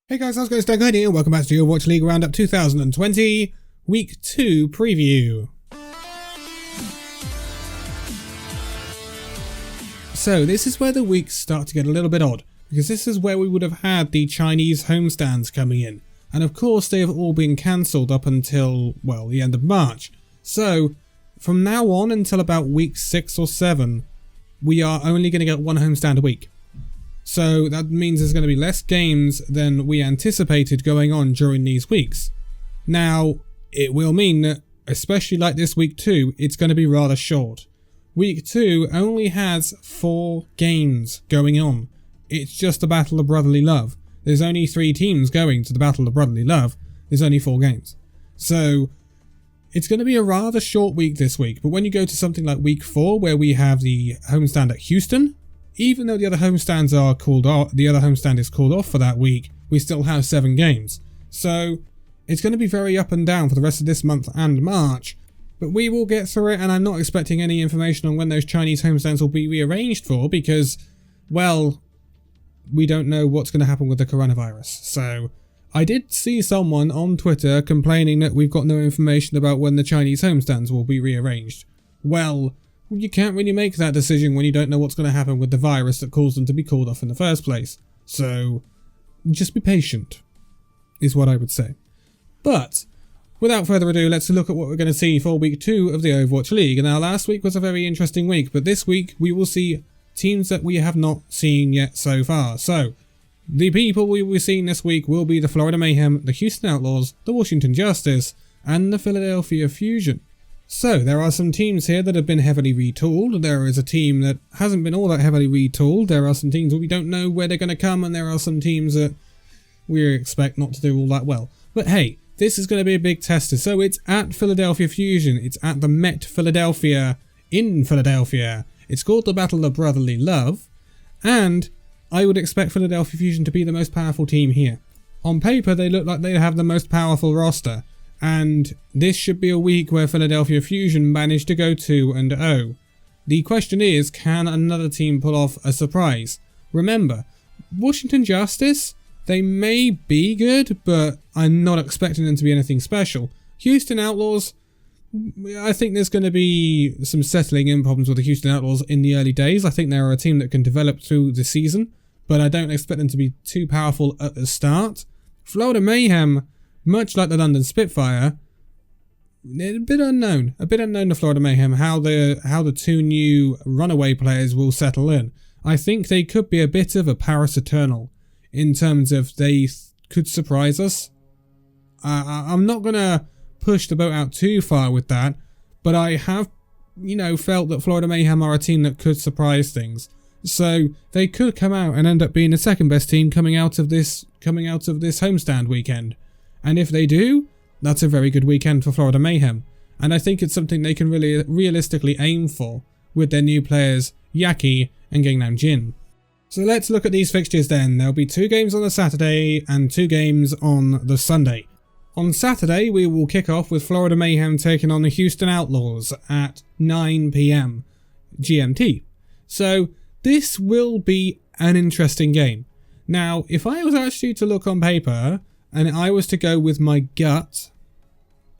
Hey guys, how's it going? Danconia, and welcome back to the Overwatch League Roundup 2020 Week 2 preview. So this is where the weeks start to get a little bit odd, because this is where we would have had the Chinese homestands coming in, and of course they have all been cancelled up until, well, the end of March. So from now on until about week 6 or 7, we are only going to get one homestand a week. So that means there's going to be less games than we anticipated going on during these weeks. Now, it will mean that, especially like this week 2, it's going to be rather short. Week 2 only has 4 games going on. It's just the Battle of Brotherly Love. There's only 3 teams going to the Battle of Brotherly Love. There's only 4 games. So it's going to be a rather short week this week. But when you go to something like week 4, where we have the homestand at Houston, even though the other homestands are called off, the other homestand is called off for that week, we still have 7 games. So it's going to be very up and down for the rest of this month and March, but we will get through it, and I'm not expecting any information on when those Chinese homestands will be rearranged for because, well, we don't know what's going to happen with the coronavirus. So I did see someone on Twitter complaining that we've got no information about when the Chinese homestands will be rearranged. Well, you can't really make that decision when you don't know what's going to happen with the virus that caused them to be called off in the first place. So just be patient, is what I would say. But without further ado, let's look at what we're going to see for week 2 of the Overwatch League. Now, last week was a very interesting week, but this week we will see teams that we have not seen yet so far. So the people we will be seeing this week will be the Florida Mayhem, the Houston Outlaws, the Washington Justice, and the Philadelphia Fusion. So there are some teams here that have been heavily retooled. There is a team that hasn't been all that heavily retooled. There are some teams that we don't know where they're going to come, and there are some teams that we expect not to do all that well. But hey, this is going to be a big tester. So it's at Philadelphia Fusion. It's at the Met Philadelphia in Philadelphia. It's called the Battle of Brotherly Love, and I would expect Philadelphia Fusion to be the most powerful team here. On paper, they look like they have the most powerful roster. And this should be a week where Philadelphia Fusion managed to go 2-0. The question is, can another team pull off a surprise? Remember, Washington Justice, they may be good, but I'm not expecting them to be anything special. Houston Outlaws, I think there's going to be some settling in problems with the Houston Outlaws in the early days. I think they're a team that can develop through the season, but I don't expect them to be too powerful at the start. Florida Mayhem, much like the London Spitfire, a bit unknown to Florida Mayhem how the 2 new runaway players will settle in. I think they could be a bit of a Paris Eternal in terms of they could surprise us. I'm not going to push the boat out too far with that, but I have, felt that Florida Mayhem are a team that could surprise things. So they could come out and end up being the second best team coming out of this homestand weekend. And if they do, that's a very good weekend for Florida Mayhem. And I think it's something they can really realistically aim for with their new players, Yaki and Gangnam Jin. So let's look at these fixtures then. There'll be 2 games on the Saturday and 2 games on the Sunday. On Saturday, we will kick off with Florida Mayhem taking on the Houston Outlaws at 9 PM GMT. So this will be an interesting game. Now, if I was actually to look on paper, and I was to go with my gut,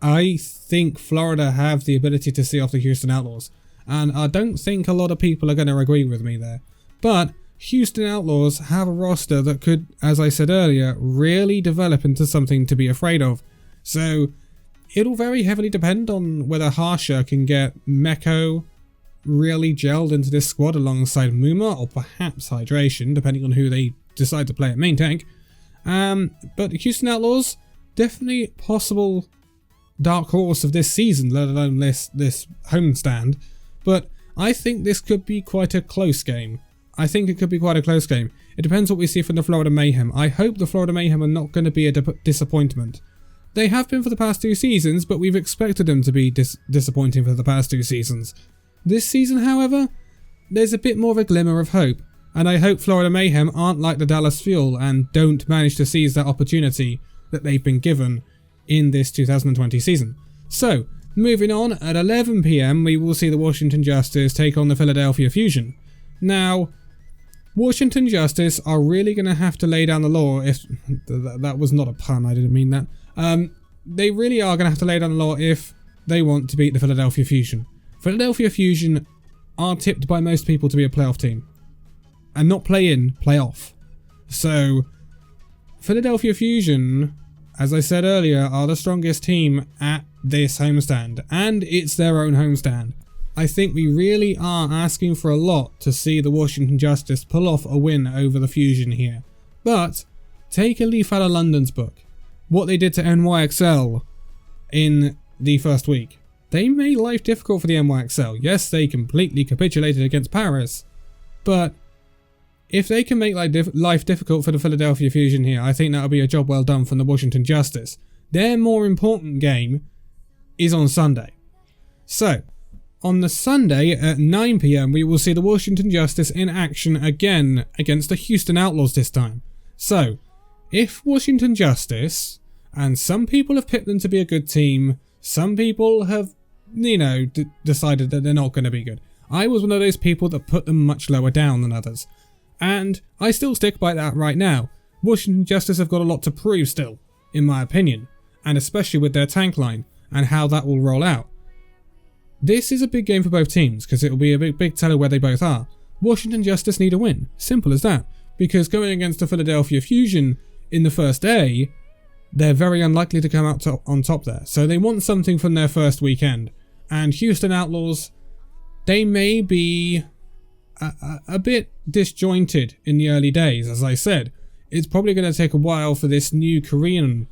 I think Florida have the ability to see off the Houston Outlaws. And I don't think a lot of people are going to agree with me there. But Houston Outlaws have a roster that could, as I said earlier, really develop into something to be afraid of. So it'll very heavily depend on whether Harsha can get Meko really gelled into this squad alongside Muma, or perhaps Hydration, depending on who they decide to play at main tank. But Houston Outlaws, definitely possible dark horse of this season, let alone this homestand. But I think this could be quite a close game. It depends what we see from the Florida Mayhem. I hope the Florida Mayhem are not going to be a disappointment. They have been for the past 2 seasons, but we've expected them to be disappointing for the past 2 seasons. This season, however, there's a bit more of a glimmer of hope. And I hope Florida Mayhem aren't like the Dallas Fuel and don't manage to seize that opportunity that they've been given in this 2020 season. So, moving on, at 11 PM we will see the Washington Justice take on the Philadelphia Fusion. Now, Washington Justice are really going to have to lay down the law. If that was not a pun, I didn't mean that. They really are going to have to lay down the law if they want to beat the Philadelphia Fusion. Philadelphia Fusion are tipped by most people to be a playoff team. And not play in, play off. So, Philadelphia Fusion, as I said earlier, are the strongest team at this homestand. And it's their own homestand. I think we really are asking for a lot to see the Washington Justice pull off a win over the Fusion here. But, take a leaf out of London's book. What they did to NYXL in the first week. They made life difficult for the NYXL. Yes, they completely capitulated against Paris. But, if they can make life difficult for the Philadelphia Fusion here, I think that'll be a job well done from the Washington Justice. Their more important game is on Sunday. So, on the Sunday at 9 PM, we will see the Washington Justice in action again against the Houston Outlaws this time. So, if Washington Justice, and some people have picked them to be a good team, some people have, decided that they're not going to be good. I was one of those people that put them much lower down than others. And I still stick by that right now. Washington Justice have got a lot to prove still, in my opinion, and especially with their tank line and how that will roll out. This is a big game for both teams because it will be a big teller where they both are. Washington Justice need a win, simple as that, because going against the Philadelphia Fusion in the first day, they're very unlikely to come out on top there. So they want something from their first weekend. And Houston Outlaws, they may be a bit disjointed in the early days. As I said, it's probably going to take a while for this new Korean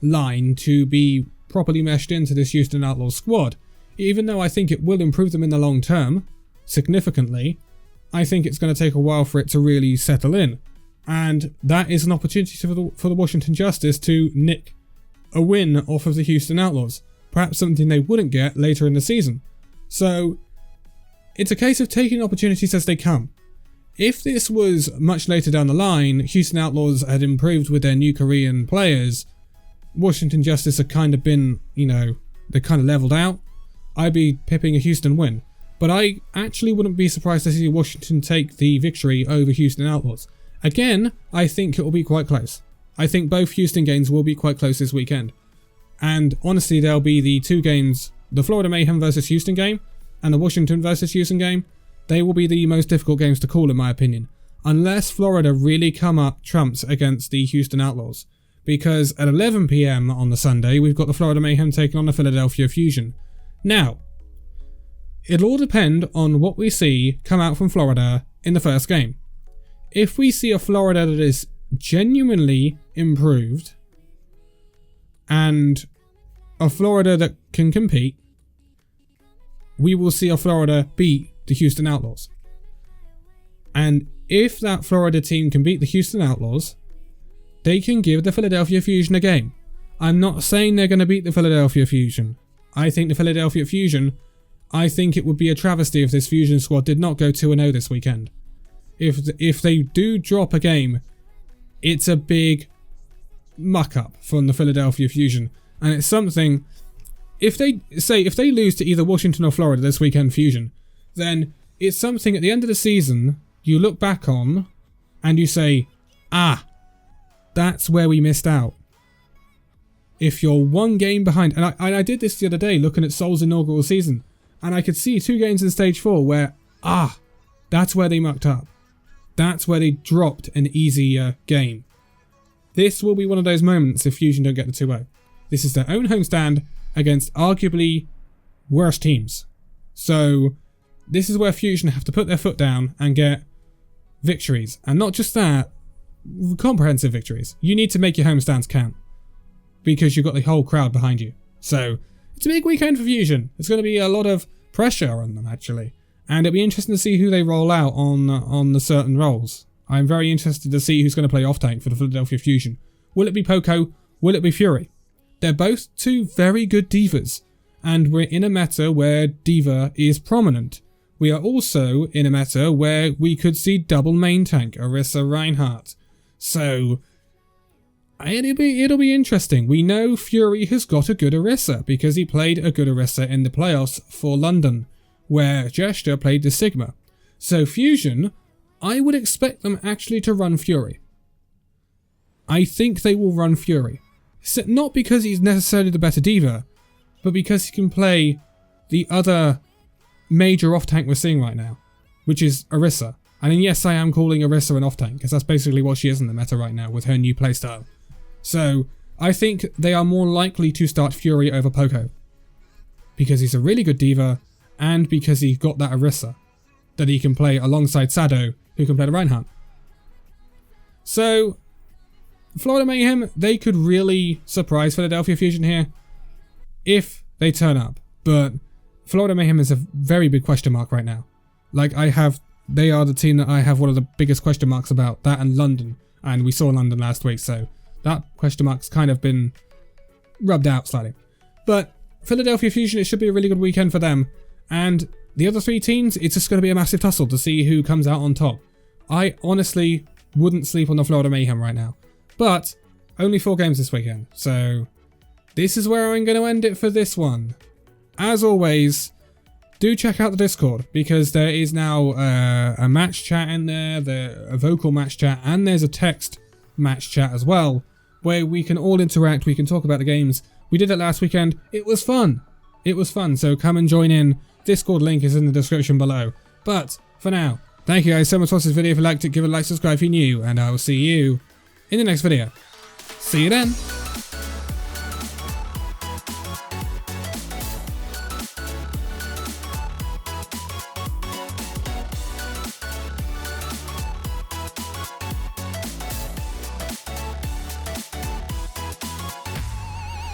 line to be properly meshed into this Houston Outlaws squad. Even though I think it will improve them in the long term, significantly, I think it's going to take a while for it to really settle in. And that is an opportunity for the Washington Justice to nick a win off of the Houston Outlaws. Perhaps something they wouldn't get later in the season. So, it's a case of taking opportunities as they come. If this was much later down the line, Houston Outlaws had improved with their new Korean players, Washington Justice had kind of been, they kind of leveled out, I'd be pipping a Houston win. But I actually wouldn't be surprised to see Washington take the victory over Houston Outlaws. Again, I think it will be quite close. I think both Houston games will be quite close this weekend. And honestly, there'll be the two games, the Florida Mayhem versus Houston game and the Washington versus Houston game. They will be the most difficult games to call in my opinion. Unless Florida really come up trumps against the Houston Outlaws. Because at 11 PM on the Sunday, we've got the Florida Mayhem taking on the Philadelphia Fusion. Now, it'll all depend on what we see come out from Florida in the first game. If we see a Florida that is genuinely improved and a Florida that can compete, we will see a Florida beat the Houston Outlaws. And if that Florida team can beat the Houston Outlaws, they can give the Philadelphia Fusion a game. I'm not saying they're going to beat the Philadelphia Fusion. I think the Philadelphia Fusion, I think it would be a travesty if this Fusion squad did not go 2-0 this weekend. If they do drop a game, it's a big muck up from the Philadelphia Fusion. And it's something, if they lose to either Washington or Florida this weekend Fusion, then it's something at the end of the season you look back on and you say, that's where we missed out. If you're one game behind, and I did this the other day looking at Seoul's inaugural season, and I could see 2 games in stage 4 where, that's where they mucked up. That's where they dropped an easier game. This will be one of those moments if Fusion don't get the 2-0. This is their own homestand against arguably worse teams. So this is where Fusion have to put their foot down and get victories. And not just that, comprehensive victories. You need to make your homestands count because you've got the whole crowd behind you. So it's a big weekend for Fusion. It's going to be a lot of pressure on them actually. And it'll be interesting to see who they roll out on the certain roles. I'm very interested to see who's going to play off-tank for the Philadelphia Fusion. Will it be Poco? Will it be Fury? They're both two very good divas. And we're in a meta where diva is prominent. We are also in a meta where we could see double main tank, Orisa Reinhardt. So it'll be interesting. We know Fury has got a good Orisa because he played a good Orisa in the playoffs for London, where Gesture played the Sigma. So Fusion I would expect them actually to run Fury. I think they will run Fury. Not because he's necessarily the better diva, but because he can play the other major off-tank we're seeing right now, which is Orisa. And yes, I am calling Orisa an off-tank, because that's basically what she is in the meta right now with her new playstyle. So, I think they are more likely to start Fury over Poco, because he's a really good diva, and because he got that Orisa that he can play alongside Sado, who can play the Reinhardt. So, Florida Mayhem, they could really surprise Philadelphia Fusion here if they turn up. But Florida Mayhem is a very big question mark right now. Like, they are the team that I have one of the biggest question marks about, that and London. And we saw London last week, so that question mark's kind of been rubbed out slightly. But Philadelphia Fusion, it should be a really good weekend for them. And the other three teams, it's just going to be a massive tussle to see who comes out on top. I honestly wouldn't sleep on the Florida Mayhem right now. But only 4 games this weekend, so this is where I'm going to end it for this one. As always, do check out the Discord, because there is now a match chat in there, a vocal match chat, and there's a text match chat as well, where we can all interact, we can talk about the games. We did it last weekend, it was fun. It was fun, so come and join in. Discord link is in the description below. But for now, thank you guys so much for watching this video. If you liked it, give it a like, subscribe if you're new, and I will see you in the next video. See you then.